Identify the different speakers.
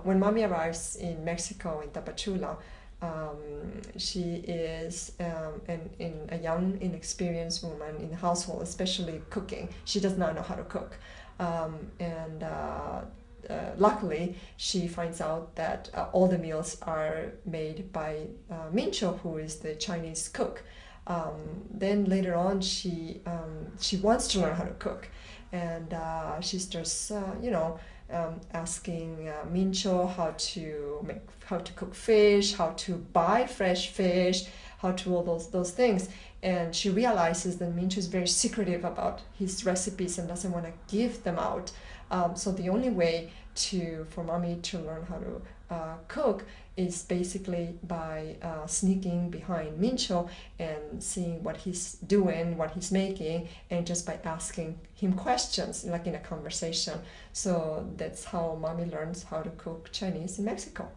Speaker 1: when mommy arrives in Mexico, in Tapachula, she is a young, inexperienced woman in the household, especially cooking. She does not know how to cook. And luckily, she finds out that all the meals are made by Mincho, who is the Chinese cook. Then later on, she wants to learn how to cook, and she starts, asking Mincho how to cook fish, how to buy fresh fish, how to all those things. And she realizes that Mincho is very secretive about his recipes and doesn't want to give them out. So the only way for mommy to learn how to cook is basically by sneaking behind Mincho and seeing what he's doing, what he's making, and just by asking him questions, like in a conversation. So that's how mommy learns how to cook Chinese in Mexico.